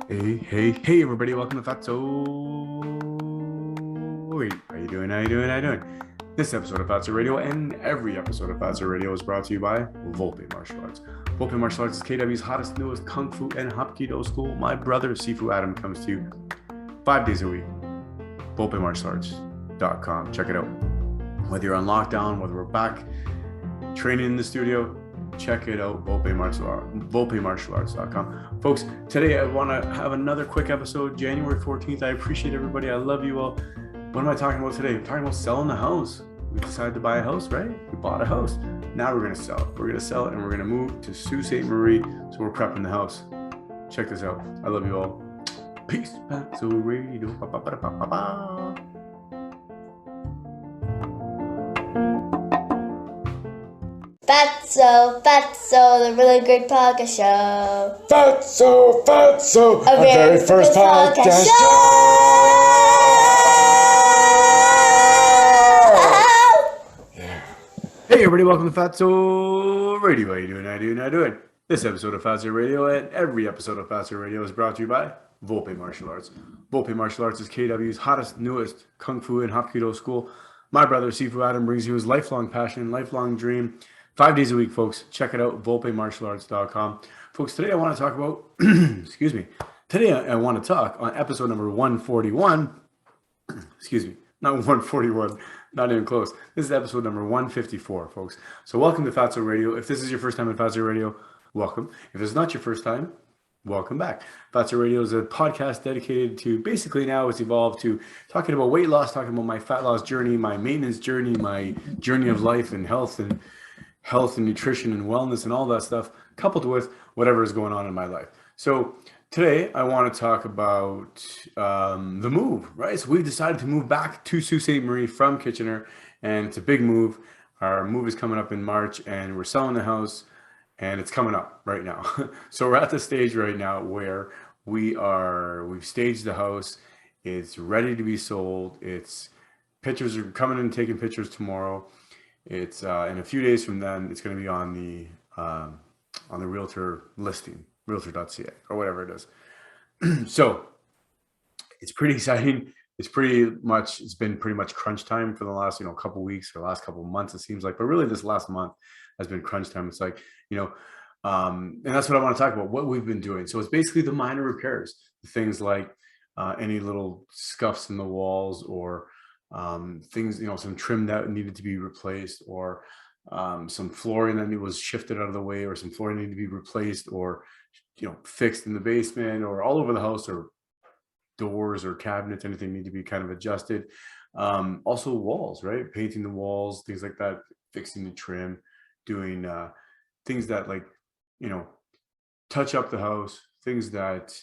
Hey, everybody! Welcome to Fatso. How you doing? This episode of Fatso Radio and every episode of Fatso Radio is brought to you by Volpe Martial Arts. Volpe Martial Arts is KW's hottest, newest Kung Fu and Hapkido school. My brother, Sifu Adam, comes to you 5 days a week. VolpeMartialArts.com. Check it out. Whether you're on lockdown, whether we're back training in the studio, check it out, VolpeMartialArts.com. Folks, today I want to have another quick episode, January 14th. I appreciate everybody. I love you all. What am I talking about today? I'm talking about selling the house. We decided to buy a house, right? We bought a house. Now we're going to sell it. We're going to sell it and we're going to move to Sault Ste. Marie. So we're prepping the house. Check this out. I love you all. Peace. Fatso Radio. Fatso, the really great podcast show. Fatso, our very first podcast show. Yeah. Hey everybody, welcome to Fatso Radio. How you doing? This episode of Fatso Radio and every episode of Fatso Radio is brought to you by Volpe Martial Arts. Volpe Martial Arts is KW's hottest, newest Kung Fu and Hapkido school. My brother, Sifu Adam, brings you his lifelong passion and lifelong dream. 5 days a week, folks. Check it out, VolpeMartialArts.com. Folks, today I want to talk about, excuse me. Today I want to talk on episode number 141. Excuse me, not 141, not even close. This is episode number 154, folks. So welcome to Fatso Radio. If this is your first time at Fatso Radio, welcome. If it's not your first time, welcome back. Fatso Radio is a podcast dedicated to, basically now it's evolved to talking about weight loss, talking about my fat loss journey, my maintenance journey, my journey of life and health and nutrition and wellness and all that stuff, coupled with whatever is going on in my life. So today I want to talk about the move, right? So we've decided to move back to Sault Ste. Marie from Kitchener, and it's a big move. Our move is coming up in March, and we're selling the house, and it's coming up right now. So we're at the stage right now where we've staged the house. It's ready to be sold. Pictures are coming in, taking pictures tomorrow. It's in a few days from then, it's going to be on the realtor listing, realtor.ca or whatever it is. So it's pretty exciting. It's been pretty much crunch time for the last, couple weeks or last couple of months, it seems like, but really this last month has been crunch time. It's like, and that's what I want to talk about, what we've been doing. So it's basically the minor repairs, things like any little scuffs in the walls or things, some trim that needed to be replaced, or some flooring that was shifted out of the way, or some flooring needed to be replaced or fixed in the basement or all over the house, or doors or cabinets, anything need to be kind of adjusted. Also walls, right? Painting the walls, things like that, fixing the trim, doing things that touch up the house, things that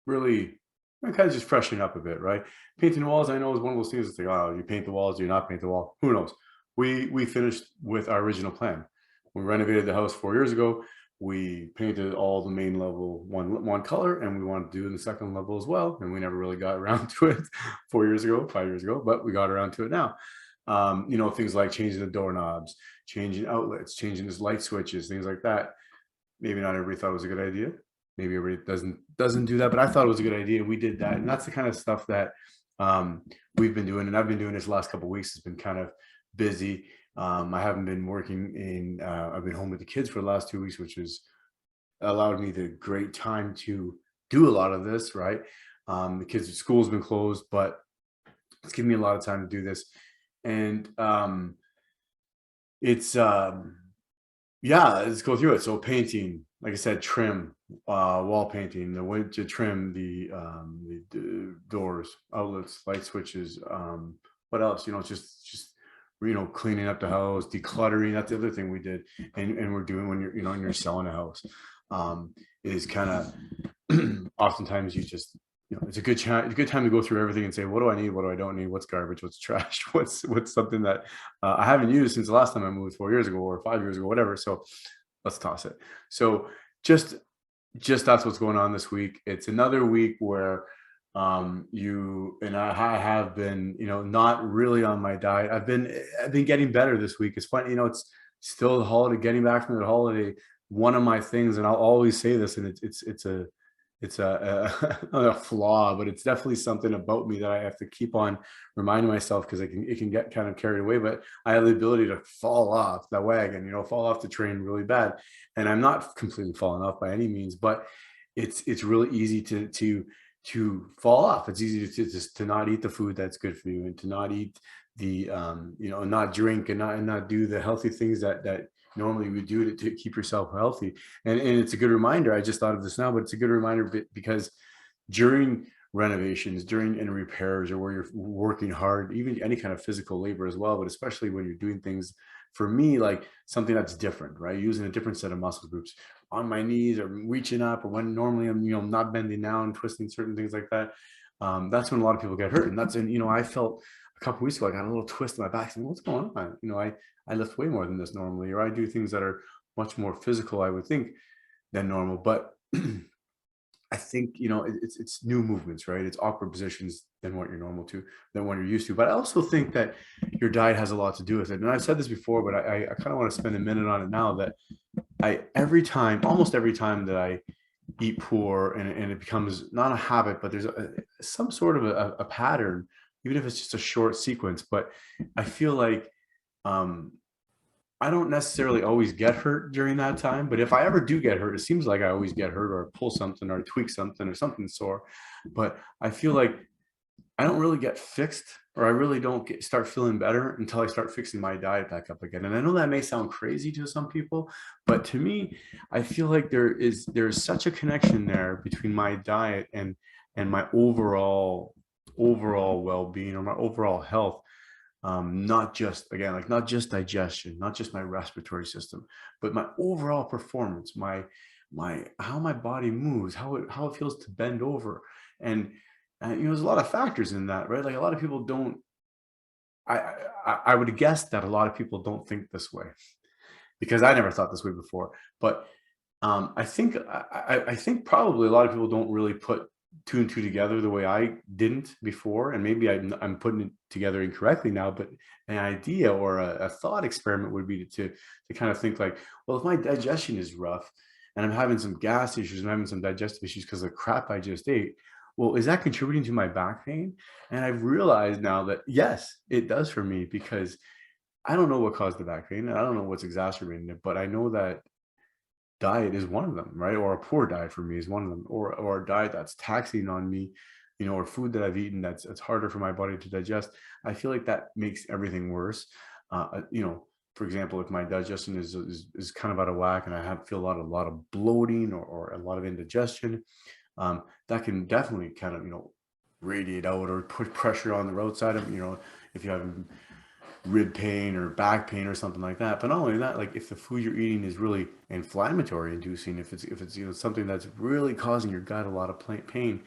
really kind of just freshen up a bit, right? Painting the walls, I know, is one of those things. It's like, oh, you paint the walls, do you not paint the wall? Who knows? We finished with our original plan. We renovated the house 4 years ago. We painted all the main level one color, and we wanted to do in the second level as well. And we never really got around to it 5 years ago, but we got around to it now. Things like changing the doorknobs, changing outlets, changing the light switches, things like that. Maybe not everybody thought it was a good idea. Maybe everybody doesn't do that, but I thought it was a good idea. We did that, and that's the kind of stuff that we've been doing, and I've been doing this last couple of weeks. It's been kind of busy. I haven't been working I've been home with the kids for the last 2 weeks, which has allowed me the great time to do a lot of this, right? The kids' school's been closed, but it's given me a lot of time to do this. And let's go through it. So painting, like I said, trim, wall painting, the window trim, the doors, outlets, light switches. What else? Just cleaning up the house, decluttering. That's the other thing we did, and we're doing when you're selling a house. Is kind of oftentimes you just it's a good time to go through everything and say, what do I need, what do I don't need, what's garbage, what's trash, what's something that I haven't used since the last time I moved 4 years ago or 5 years ago, whatever. So let's toss it. So just that's what's going on this week. It's another week where you and I have been, not really on my diet. I've been getting better this week. It's funny, it's still the holiday, getting back from the holiday. One of my things, and I'll always say this, and it's it's not a flaw, but it's definitely something about me that I have to keep on reminding myself, because it can get kind of carried away. But I have the ability to fall off the wagon, fall off the train really bad, and I'm not completely falling off by any means, but it's really easy to fall off. It's easy to just to not eat the food that's good for you, and to not eat the not drink, and not do the healthy things that normally we do to keep yourself healthy. And it's a good reminder. I just thought of this now, but it's a good reminder because during renovations, during any repairs, or where you're working hard, even any kind of physical labor as well, but especially when you're doing things, for me, like something that's different, right? Using a different set of muscle groups on my knees, or reaching up, or when normally I'm, not bending down, twisting certain things like that. That's when a lot of people get hurt. I felt a couple weeks ago, I got a little twist in my back. Saying, what's going on? I lift way more than this normally, or I do things that are much more physical, I would think, than normal. But I think, it's new movements, right? It's awkward positions than what you're normal to, than what you're used to. But I also think that your diet has a lot to do with it. And I've said this before, but I kind of want to spend a minute on it now. That almost every time that I eat poor, and it becomes not a habit, but there's some sort of a pattern, even if it's just a short sequence. But I feel like um, I don't necessarily always get hurt during that time, but if I ever do get hurt, it seems like I always get hurt, or pull something, or tweak something, or something sore. But I feel like I don't really get fixed, or I really don't start feeling better until I start fixing my diet back up again. And I know that may sound crazy to some people, but to me, I feel like there's such a connection there between my diet and my overall well-being, or my overall health. Not just, again, like, not just digestion, not just my respiratory system, but my overall performance, my how my body moves, how it feels to bend over. And there's a lot of factors in that, right? Like, a lot of people don't. I would guess that a lot of people don't think this way, because I never thought this way before. But I think probably a lot of people don't really put two and two together the way I didn't before, and maybe I'm putting it together incorrectly now. But an idea, or a thought experiment, would be to kind of think like, well, if my digestion is rough, and I'm having some gas issues, and I'm having some digestive issues because of the crap I just ate, well, is that contributing to my back pain? And I've realized now that yes, it does for me, because I don't know what caused the back pain, and I don't know what's exacerbating it, but I know that diet is one of them, right? Or a poor diet for me is one of them, or a diet that's taxing on me, or food that I've eaten that's it's harder for my body to digest. I feel like that makes everything worse. For example, if my digestion is kind of out of whack, and feel a lot of bloating, or a lot of indigestion, that can definitely kind of radiate out, or put pressure on the roadside of, if you have rib pain or back pain or something like that. But not only that, like, if the food you're eating is really inflammatory inducing, if it's something that's really causing your gut a lot of pain,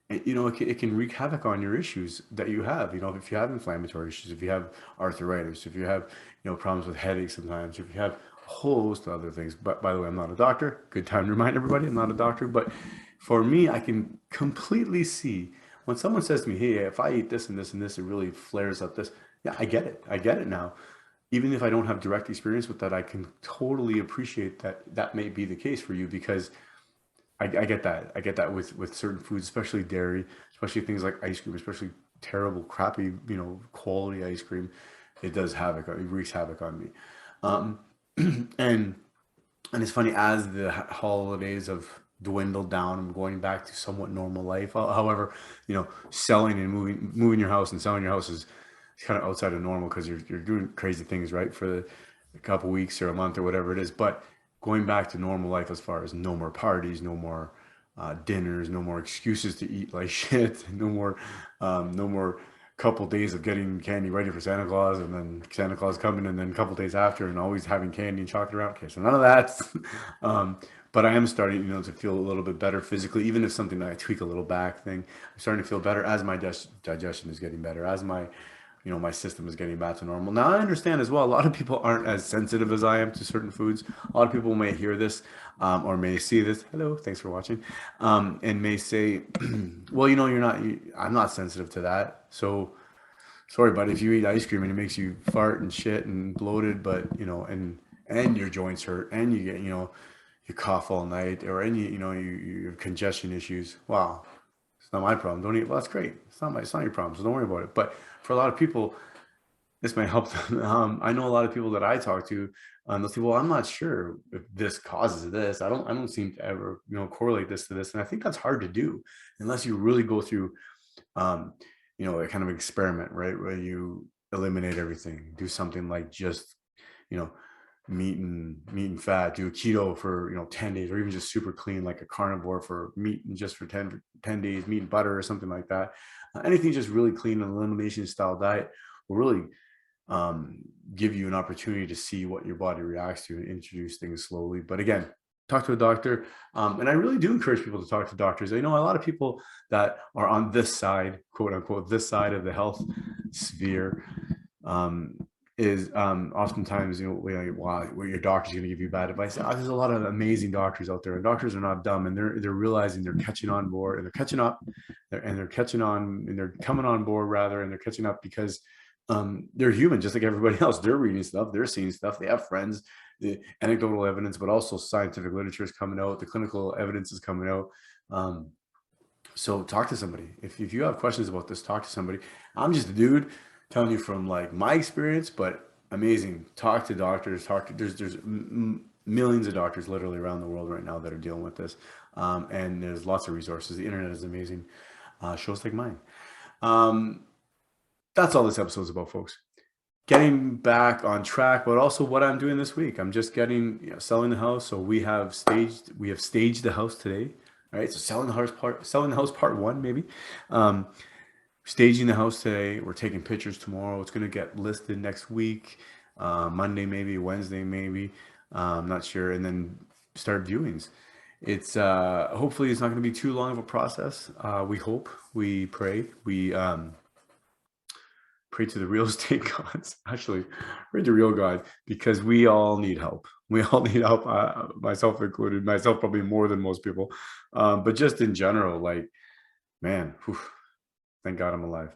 it can wreak havoc on your issues that you have. If you have inflammatory issues, if you have arthritis, if you have problems with headaches sometimes, if you have a whole host of other things. But by the way, I'm not a doctor. Good time to remind everybody, I'm not a doctor. But for me, I can completely see when someone says to me, hey, if I eat this and this and this, it really flares up this. Yeah, I get it. I get it now. Even if I don't have direct experience with that, I can totally appreciate that that may be the case for you, because I get that. I get that with certain foods, especially dairy, especially things like ice cream, especially terrible, crappy, quality ice cream. It does havoc. It wreaks havoc on me. Um, and and it's funny, as the holidays have dwindled down, I'm going back to somewhat normal life. However, selling and moving your house and selling your house is kind of outside of normal, because you're doing crazy things, right, for a couple weeks or a month or whatever it is. But going back to normal life, as far as no more parties, no more dinners, no more excuses to eat like shit, no more couple days of getting candy ready for Santa Claus, and then Santa Claus coming, and then a couple days after, and always having candy and chocolate around. Okay, so none of that. But I am starting, to feel a little bit better physically, even if something that I tweak a little back thing. I'm starting to feel better as my digestion is getting better, as my system is getting back to normal. Now, I understand as well, a lot of people aren't as sensitive as I am to certain foods. A lot of people may hear this, or may see this. Hello, thanks for watching. And may say, well, I'm not sensitive to that. So sorry, but if you eat ice cream and it makes you fart and shit and bloated, but, and your joints hurt, and you get, you cough all night, or you have congestion issues. Wow, it's not my problem. Don't eat. Well, that's great. It's not your problem. So don't worry about it. But for a lot of people, this might help them. I know a lot of people that I talk to, they'll say, "Well, I'm not sure if this causes this. I don't seem to ever, correlate this to this." And I think that's hard to do unless you really go through, um, a kind of experiment, right, where you eliminate everything, do something like just, you know, meat and fat, do a keto for 10 days, or even just super clean like a carnivore for meat and just for 10 days, meat and butter or something like that. Anything just really clean, an elimination style diet will really um, give you an opportunity to see what your body reacts to and introduce things slowly. But again, talk to a doctor. And I really do encourage people to talk to doctors. I know a lot of people that are on this side, quote unquote, this side of the health sphere, um, is oftentimes, wow, well, your doctor's going to give you bad advice. There's a lot of amazing doctors out there, and doctors are not dumb, and they're realizing they're catching on board, and they're catching up, and they're catching on, and they're coming on board rather, and they're catching up because they're human, just like everybody else. They're reading stuff, they're seeing stuff, they have friends, the anecdotal evidence, but also scientific literature is coming out, the clinical evidence is coming out. So talk to somebody. If you have questions about this, talk to somebody. I'm just a dude telling you from like my experience, but amazing. Talk to doctors. There's millions of doctors literally around the world right now that are dealing with this, and there's lots of resources. The internet is amazing. Shows like mine. That's all this episode is about, folks. Getting back on track, but also what I'm doing this week. I'm just selling the house. So we have staged the house today. Right. So selling the house part one, maybe. Staging the house today. We're taking pictures tomorrow. It's going to get listed next week, Monday, maybe Wednesday, maybe. I'm not sure. And then start viewings. It's hopefully it's not going to be too long of a process. We hope, we pray, we pray to the real estate gods. Actually, pray to real God, because we all need help. We all need help, myself included. Myself probably more than most people, but just in general, like, man, whew, thank God I'm alive,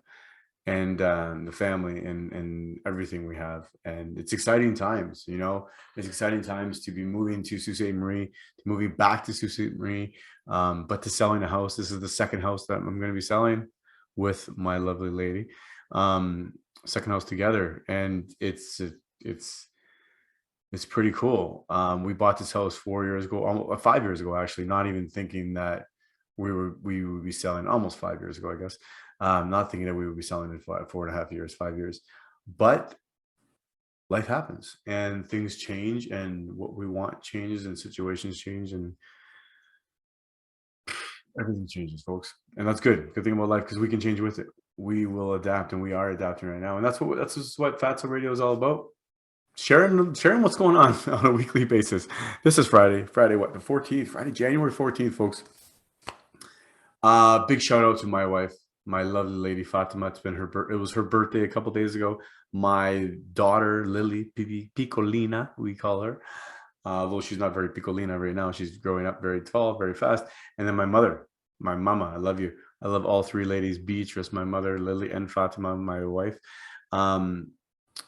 and the family and everything we have. And it's exciting times. It's exciting times to be moving to Sault Ste. Marie, to moving back to Sault Ste. Marie, but to selling a house. This is the second house that I'm going to be selling with my lovely lady. Second house together, and it's pretty cool. We bought this house 4 years ago, almost 5 years ago, actually, not even thinking that we would be selling. Almost 5 years ago, I guess. Not thinking that we would be selling in 4.5 years, 5 years. But life happens, and things change, and what we want changes, and situations change, and everything changes, folks. And that's good thing about life, because we can change with it. We will adapt, and we are adapting right now. And that's what Fatso Radio is all about. Sharing what's going on a weekly basis. This is Friday, what, the 14th, Friday, January 14th, folks. Big shout out to my wife, my lovely lady Fatima. It was her birthday a couple days ago. My daughter Lily, Piccolina, we call her. Though she's not very Piccolina right now. She's growing up very tall, very fast. And then my mother, my mama, I love you. I love all three ladies, Beatrice, my mother, Lily, and Fatima, my wife.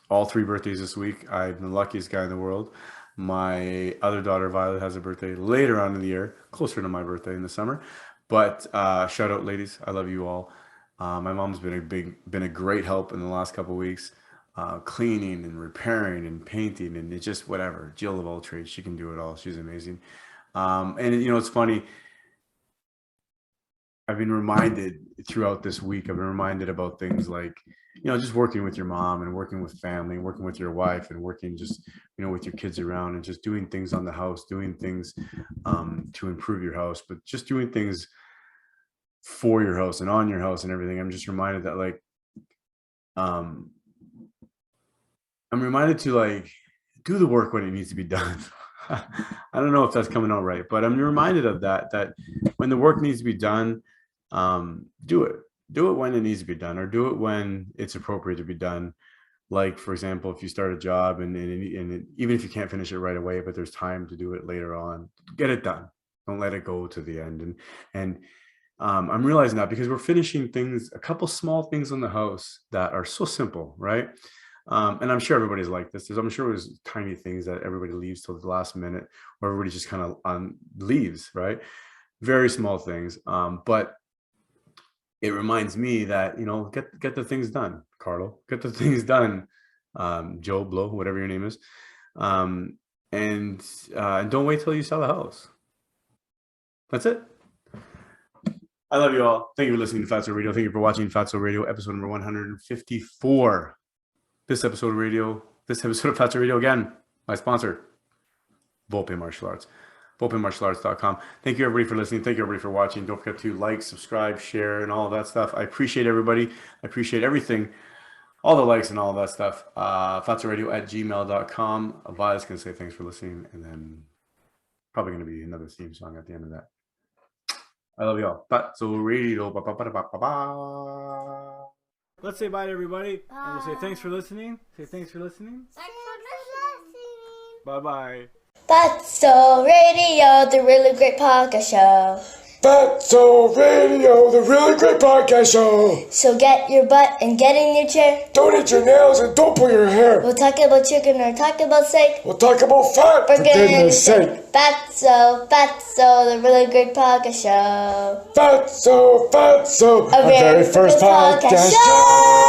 All three birthdays this week. I'm the luckiest guy in the world. My other daughter, Violet, has a birthday later on in the year, closer to my birthday in the summer. But shout out, ladies. I love you all. My mom's been a great help in the last couple of weeks, cleaning and repairing and painting, and it's just whatever. Jill of all trades. She can do it all. She's amazing. And it's funny. I've been reminded throughout this week, about things like, just working with your mom, and working with family, and working with your wife, and working just, with your kids around, and just doing things on the house, doing things to improve your house, but just doing things for your house and on your house and everything. I'm just reminded that, like, I'm reminded to, like, do the work when it needs to be done. I don't know if that's coming out right, but I'm reminded of that when the work needs to be done, do it when it needs to be done, or do it when it's appropriate to be done. Like, for example, if you start a job and even if you can't finish it right away, but there's time to do it later on, get it done. Don't let it go to the end. And I'm realizing that because we're finishing things, a couple small things on the house that are so simple, right? And I'm sure everybody's like this. I'm sure there's tiny things that everybody leaves till the last minute, or everybody just kind of leaves, right? Very small things. But it reminds me that, get the things done, Carlo. Get the things done, Joe Blow, whatever your name is. And don't wait till you sell the house. That's it. I love you all. Thank you for listening to Fatso Radio. Thank you for watching Fatso Radio, episode number 154. This episode of Fatso Radio, again, my sponsor, Volpe Martial Arts. VolpeMartialArts.com. Thank you, everybody, for listening. Thank you, everybody, for watching. Don't forget to like, subscribe, share, and all of that stuff. I appreciate everybody. I appreciate everything. All the likes and all of that stuff. FatsoRadio@gmail.com. Violet's going to say thanks for listening, and then probably going to be another theme song at the end of that. I love y'all. Fatso Radio. Ba-ba-ba-da-ba-ba-ba. Let's say bye to everybody. Bye. And we'll say thanks for listening. Say thanks for listening. Thanks for listening. Bye-bye. Fatso Radio, the really great podcast show. Fatso Radio, the really great podcast show. So get your butt and get in your chair. Don't eat your nails and don't pull your hair. We'll talk about chicken or talk about steak. We'll talk about fat, for goodness sake. Fatso, the really great podcast show. Fatso, our very first podcast show.